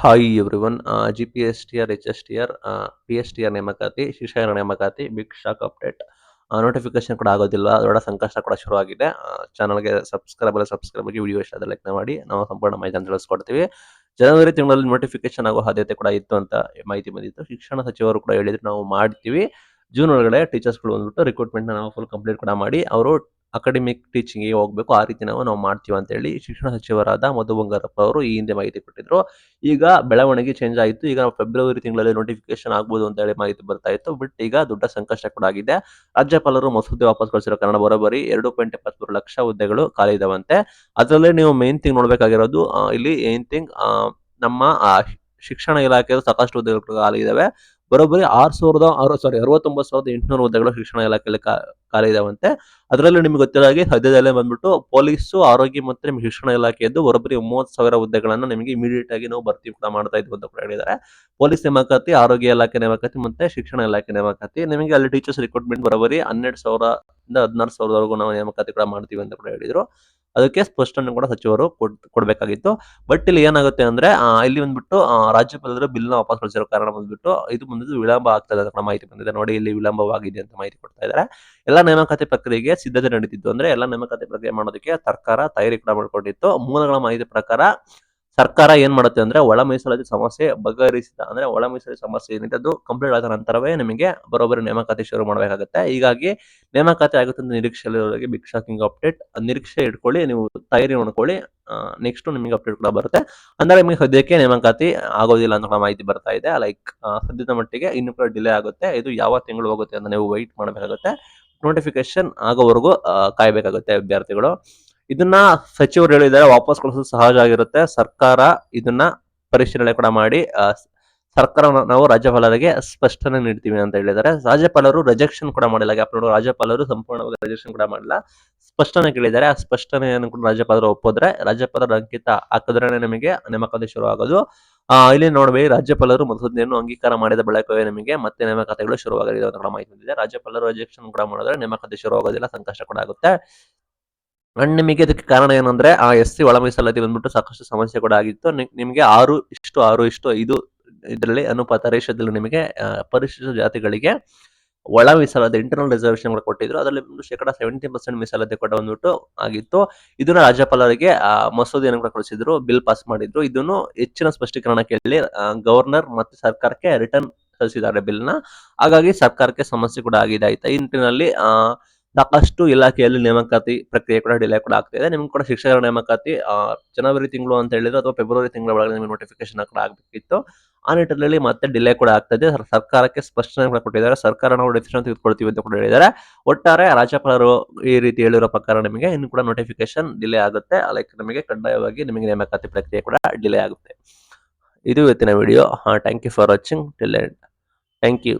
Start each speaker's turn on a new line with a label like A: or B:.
A: Hi everyone. GPSTR, HSTR, PSTR ನೇಮಕಾತಿ, ಶಿಕ್ಷಕರ ನೇಮಕಾತಿ, ಬಿಗ್ ಶಾಕ್ ಅಪ್ಡೇಟ್. ನೋಟಿಫಿಕೇಶನ್ ಕೂಡ ಆಗೋದಿಲ್ಲ, ದೊಡ್ಡ ಸಂಕಷ್ಟ ಕೂಡ ಶುರುವಾಗಿದೆ. ಚಾನಲ್ಗೆ ಸಬ್ಸ್ಕ್ರೈಬ್ ಆಗಿ, ವಿಡಿಯೋ ಇಷ್ಟ ಆದರೆ ಲೈಕ್ ಮಾಡಿ. ನಾವು ಸಂಪೂರ್ಣ ಮಾಹಿತಿಯನ್ನು ತಿಳಿಸ್ಕೊಡ್ತೀವಿ. ಜನವರಿ ತಿಂಗಳಲ್ಲಿ ನೋಟಿಫಿಕೇಶನ್ ಆಗೋ ಸಾಧ್ಯತೆ ಕೂಡ ಇತ್ತು ಅಂತ ಮಾಹಿತಿ ಬಂದಿತ್ತು. ಶಿಕ್ಷಣ ಸಚಿವರು ಕೂಡ ಹೇಳಿದ್ರು ನಾವು ಮಾಡ್ತೀವಿ, ಜೂನ್ ಒಳಗಡೆ ಟೀಚರ್ಸ್ಗಳು ಬಂದ್ಬಿಟ್ಟು ರಿಕ್ರೂಟ್ಮೆಂಟ್ ನಾವು ಫುಲ್ ಕಂಪ್ಲೀಟ್ ಕೂಡ ಮಾಡಿ ಅವರು ಅಕಾಡೆಮಿಕ್ ಟೀಚಿಂಗ್ಗೆ ಹೋಗಬೇಕು, ಆ ರೀತಿ ನಾವು ಮಾಡ್ತೀವಿ ಅಂತ ಹೇಳಿ ಶಿಕ್ಷಣ ಸಚಿವರಾದ ಮಧು ಬಂಗಾರಪ್ಪ ಅವರು ಈ ಹಿಂದೆ ಮಾಹಿತಿ ಕೊಟ್ಟಿದ್ರು. ಈಗ ಬೆಳವಣಿಗೆ ಚೇಂಜ್ ಆಯಿತು. ಈಗ ಫೆಬ್ರವರಿ ತಿಂಗಳಲ್ಲಿ ನೋಟಿಫಿಕೇಶನ್ ಆಗ್ಬೋದು ಅಂತ ಹೇಳಿ ಮಾಹಿತಿ ಬರ್ತಾ ಇತ್ತು. ಬಟ್ ಈಗ ದೊಡ್ಡ ಸಂಕಷ್ಟ ಕೂಡ ಆಗಿದೆ. ರಾಜ್ಯಪಾಲರು ಮಸೂದೆ ವಾಪಸ್ ಕಳಿಸಿರೋ ಕಾರಣ ಬರೋಬ್ಬರಿ 2.73 ಲಕ್ಷ ಹುದ್ದೆಗಳು ಖಾಲಿ ಇದಾವಂತೆ. ಅದರಲ್ಲೇ ನೀವು ಮೇನ್ ಥಿಂಗ್ ನೋಡ್ಬೇಕಾಗಿರೋದು, ಇಲ್ಲಿ ಏನ್ ಥಿಂಗ್ ನಮ್ಮ ಶಿಕ್ಷಣ ಇಲಾಖೆಯಲ್ಲಿ ಸಾಕಷ್ಟು ಹುದ್ದೆಗಳು ಖಾಲಿ ಇದಾವೆ. ಬರೋಬ್ಬರಿ 69,800 ಹುದ್ದೆಗಳು ಶಿಕ್ಷಣ ಇಲಾಖೆಯಲ್ಲಿ ಖಾಲಿ ಇದಾವಂತೆ. ಅದರಲ್ಲಿ ನಿಮ್ಗೆ ಗೊತ್ತಿರೋ ಹಾಗೆ ಸದ್ಯದಲ್ಲೇ ಬಂದ್ಬಿಟ್ಟು ಪೊಲೀಸು, ಆರೋಗ್ಯ ಮತ್ತು ನಿಮ್ಗೆ ಶಿಕ್ಷಣ ಇಲಾಖೆಯದ್ದು ಬರೋಬ್ಬರಿ 30,000 ಹುದ್ದೆಗಳನ್ನು ನಿಮಗೆ ಇಮಿಡಿಯೇಟ್ ಆಗಿ ನಾವು ಭರ್ತಿ ಕೂಡ ಮಾಡ್ತಾ ಇದ್ವಿ ಅಂತ ಕೂಡ ಹೇಳಿದ್ದಾರೆ. ಪೊಲೀಸ್ ನೇಮಕಾತಿ, ಆರೋಗ್ಯ ಇಲಾಖೆ ನೇಮಕಾತಿ ಮತ್ತೆ ಶಿಕ್ಷಣ ಇಲಾಖೆ ನೇಮಕಾತಿ, ನಿಮಗೆ ಅಲ್ಲಿ ಟೀಚರ್ಸ್ ರಿಕ್ರೂಟ್ಮೆಂಟ್ ಬರೋಬ್ಬರಿ 12,000 ಇಂದ 16,000ವರೆಗೂ ನಾವು ನೇಮಕಾತಿ ಕೂಡ ಮಾಡ್ತೀವಿ ಅಂತ ಕೂಡ ಹೇಳಿದ್ರು. ಅದಕ್ಕೆ ಸ್ಪಷ್ಟನೆ ಕೂಡ ಸಚಿವರು ಕೊಡಬೇಕಾಗಿತ್ತು. ಬಟ್ ಇಲ್ಲಿ ಏನಾಗುತ್ತೆ ಅಂದ್ರೆ, ಇಲ್ಲಿ ಬಂದ್ಬಿಟ್ಟು ರಾಜ್ಯಪಾಲರು ಬಿಲ್ನ ವಾಪಸ್ ಕಳಿಸಿರೋ ಕಾರಣ ಬಂದ್ಬಿಟ್ಟು ಇದು ಬಂದಿದ್ದು ವಿಳಂಬ ಆಗ್ತದೆ ಅಂತ ಮಾಹಿತಿ ಬಂದಿದೆ. ನೋಡಿ, ಇಲ್ಲಿ ವಿಳಂಬವಾಗಿದೆ ಅಂತ ಮಾಹಿತಿ ಕೊಡ್ತಾ ಇದ್ದಾರೆ. ಎಲ್ಲ ನೇಮಕಾತಿ ಪ್ರಕ್ರಿಯೆಗೆ ಸಿದ್ಧತೆ ನಡೀತಿತ್ತು. ಅಂದ್ರೆ ಎಲ್ಲ ನೇಮಕಾತಿ ಪ್ರಕ್ರಿಯೆ ಮಾಡೋದಕ್ಕೆ ಸರ್ಕಾರ ತಯಾರಿ ಕೂಡ ಮಾಡಿಕೊಂಡಿತ್ತು. ಮೂಲಗಳ ಮಾಹಿತಿ ಪ್ರಕಾರ ಸರ್ಕಾರ ಏನ್ ಮಾಡುತ್ತೆ ಅಂದ್ರೆ, ಒಳ ಮೀಸಲಾತಿ ಸಮಸ್ಯೆ ಬಗೆಹರಿಸಿದ ಅಂದ್ರೆ ಒಳ ಮೀಸಲಾತಿ ಸಮಸ್ಯೆ ಏನಿದೆ ಅದು ಕಂಪ್ಲೀಟ್ ಆದ ನಂತರವೇ ನಿಮಗೆ ಬರೋಬ್ಬರಿ ನೇಮಕಾತಿ ಶುರು ಮಾಡಬೇಕಾಗುತ್ತೆ. ಹೀಗಾಗಿ ನೇಮಕಾತಿ ಆಗುತ್ತೆ ಅಂತ ನಿರೀಕ್ಷೆಯಲ್ಲಿ ಬಿಗ್ ಶಾಕಿಂಗ್ ಅಪ್ಡೇಟ್. ನಿರೀಕ್ಷೆ ಇಟ್ಕೊಳ್ಳಿ, ನೀವು ತಯಾರಿ ನೋಡ್ಕೊಳ್ಳಿ. ನೆಕ್ಸ್ಟ್ ನಿಮಗೆ ಅಪ್ಡೇಟ್ ಕೂಡ ಬರುತ್ತೆ. ಅಂದ್ರೆ ನಿಮಗೆ ಸದ್ಯಕ್ಕೆ ನೇಮಕಾತಿ ಆಗೋದಿಲ್ಲ ಅಂತ ಮಾಹಿತಿ ಬರ್ತಾ ಇದೆ. ಲೈಕ್ ಸದ್ಯದ ಮಟ್ಟಿಗೆ ಇನ್ನು ಕೂಡ ಡಿಲೇ ಆಗುತ್ತೆ. ಇದು ಯಾವ ತಿಂಗಳು ಹೋಗುತ್ತೆ ಅಂತ ನೀವು ವೈಟ್ ಮಾಡಬೇಕಾಗುತ್ತೆ. ನೋಟಿಫಿಕೇಶನ್ ಆಗೋವರೆಗೂ ಕಾಯಬೇಕಾಗುತ್ತೆ ವಿದ್ಯಾರ್ಥಿಗಳು. ಇದನ್ನ ಸಚಿವರು ಹೇಳಿದ್ದಾರೆ, ವಾಪಸ್ ಕಳಿಸೋದು ಸಹಜ ಆಗಿರುತ್ತೆ. ಸರ್ಕಾರ ಇದನ್ನ ಪರಿಶೀಲನೆ ಕೂಡ ಮಾಡಿ ಸರ್ಕಾರ ನಾವು ರಾಜ್ಯಪಾಲರಿಗೆ ಸ್ಪಷ್ಟನೆ ನೀಡ್ತೀವಿ ಅಂತ ಹೇಳಿದ್ದಾರೆ. ರಾಜ್ಯಪಾಲರು ರಿಜೆಕ್ಷನ್ ಕೂಡ ಮಾಡಿಲ್ಲ. ರಾಜ್ಯಪಾಲರು ಸಂಪೂರ್ಣವಾಗಿ ರಿಜೆಕ್ಷನ್ ಕೂಡ ಮಾಡಿಲ್ಲ, ಸ್ಪಷ್ಟನೆ ಕೇಳಿದ್ದಾರೆ. ಆ ಸ್ಪಷ್ಟನೆಯನ್ನು ಕೂಡ ರಾಜ್ಯಪಾಲರು ಒಪ್ಪಿದ್ರೆ, ರಾಜ್ಯಪಾಲರ ಅಂಕಿತ ಹಾಕಿದ್ರೆ ನಿಮಗೆ ನೇಮಕಾತಿ ಶುರು ಆಗೋದು. ಇಲ್ಲಿ ನೋಡ್ಬೇಕು, ರಾಜ್ಯಪಾಲರು ಮಸೂದೆಯನ್ನು ಅಂಗೀಕಾರ ಮಾಡಿದ ಬಳಿಕವೇ ನಿಮಗೆ ಮತ್ತೆ ನೇಮಕಾತಿಗಳು ಶುರುವಾಗಲಿದೆ ಅಂತ ಕೂಡ ಮಾಹಿತಿ ಬಂದಿದೆ. ರಾಜ್ಯಪಾಲರು ರಿಜೆಕ್ಷನ್ ಕೂಡ ಮಾಡಿದ್ರೆ ನೇಮಕಾತಿ ಶುರು ಆಗೋದಿಲ್ಲ, ಸಂಕಷ್ಟ ಕೂಡ ಆಗುತ್ತೆ. ಅಂಡ್ ನಿಮಗೆ ಇದಕ್ಕೆ ಕಾರಣ ಏನಂದ್ರೆ, SC ಒಳ ಮೀಸಲಾತಿ ಬಂದ್ಬಿಟ್ಟು ಸಾಕಷ್ಟು ಸಮಸ್ಯೆ ಕೂಡ ಆಗಿತ್ತು. ನಿಮಗೆ 6:6:5 ಇದರಲ್ಲಿ ಅನುಪಾತ ರೇಷದಲ್ಲಿ ನಿಮಗೆ ಪರಿಶಿಷ್ಟ ಜಾತಿಗಳಿಗೆ ಒಳ ಮೀಸಲಾತಿ ಇಂಟರ್ನಲ್ ರಿಸರ್ವೇಶನ್ ಕೂಡ ಕೊಟ್ಟಿದ್ರು. ಅದರಲ್ಲಿ 70% ಮೀಸಲಾತಿ ಕೂಡ ಬಂದ್ಬಿಟ್ಟು ಆಗಿತ್ತು. ಇದನ್ನ ರಾಜ್ಯಪಾಲರಿಗೆ ಮಸೂದೆಯನ್ನು ಕೂಡ ಕಳಿಸಿದ್ರು, ಬಿಲ್ ಪಾಸ್ ಮಾಡಿದ್ರು. ಇದನ್ನು ಹೆಚ್ಚಿನ ಸ್ಪಷ್ಟೀಕರಣ ಕೇಳಿ ಗವರ್ನರ್ ಮತ್ತು ಸರ್ಕಾರಕ್ಕೆ ರಿಟರ್ನ್ ಕಳಿಸಿದ್ದಾರೆ ಬಿಲ್ನ. ಹಾಗಾಗಿ ಸರ್ಕಾರಕ್ಕೆ ಸಮಸ್ಯೆ ಕೂಡ ಆಗಿದೆ. ಆಯ್ತಾ, ಈ ನಿಟ್ಟಿನಲ್ಲಿ ಸಾಕಷ್ಟು ಇಲಾಖೆಯಲ್ಲಿ ನೇಮಕಾತಿ ಪ್ರಕ್ರಿಯೆ ಕೂಡ ಡಿಲೇ ಕೂಡ ಆಗ್ತಿದೆ. ನಿಮ್ಗೆ ಕೂಡ ಶಿಕ್ಷಕರ ನೇಮಕಾತಿ ಜನವರಿ ತಿಂಗಳು ಅಂತ ಹೇಳಿದ್ರು, ಅಥವಾ ಫೆಬ್ರವರಿ ತಿಂಗಳ ಒಳಗೆ ನಿಮಗೆ ನೋಟಿಫಿಕೇಶನ್ ಕೂಡ ಆಗಬೇಕಿತ್ತು. ಆ ನಿಟ್ಟಿನಲ್ಲಿ ಮತ್ತೆ ಡಿಲೇ ಕೂಡ ಆಗ್ತದೆ. ಸರ್ಕಾರಕ್ಕೆ ಸ್ಪಷ್ಟನೆ ಕೂಡ ಕೊಟ್ಟಿದ್ದಾರೆ. ಸರ್ಕಾರ ನಾವು ಡಿಸಿಷನ್ ತೆಗೆದುಕೊಳ್ತೀವಿ ಅಂತ ಕೂಡ ಹೇಳಿದ್ದಾರೆ. ಒಟ್ಟಾರೆ ರಾಜ್ಯಪಾಲರು ಈ ರೀತಿ ಹೇಳಿರೋ ಪ್ರಕಾರ ನಿಮಗೆ ಇನ್ನು ಕೂಡ ನೋಟಿಫಿಕೇಶನ್ ಡಿಲೇ ಆಗುತ್ತೆ. ಲೈಕ್ ನಿಮಗೆ ಕಡ್ಡಾಯವಾಗಿ ನಿಮಗೆ ನೇಮಕಾತಿ ಪ್ರಕ್ರಿಯೆ ಕೂಡ ಡಿಲೇ ಆಗುತ್ತೆ. ಇದು ಇವತ್ತಿನ video. Thank you for watching till end. Thank you.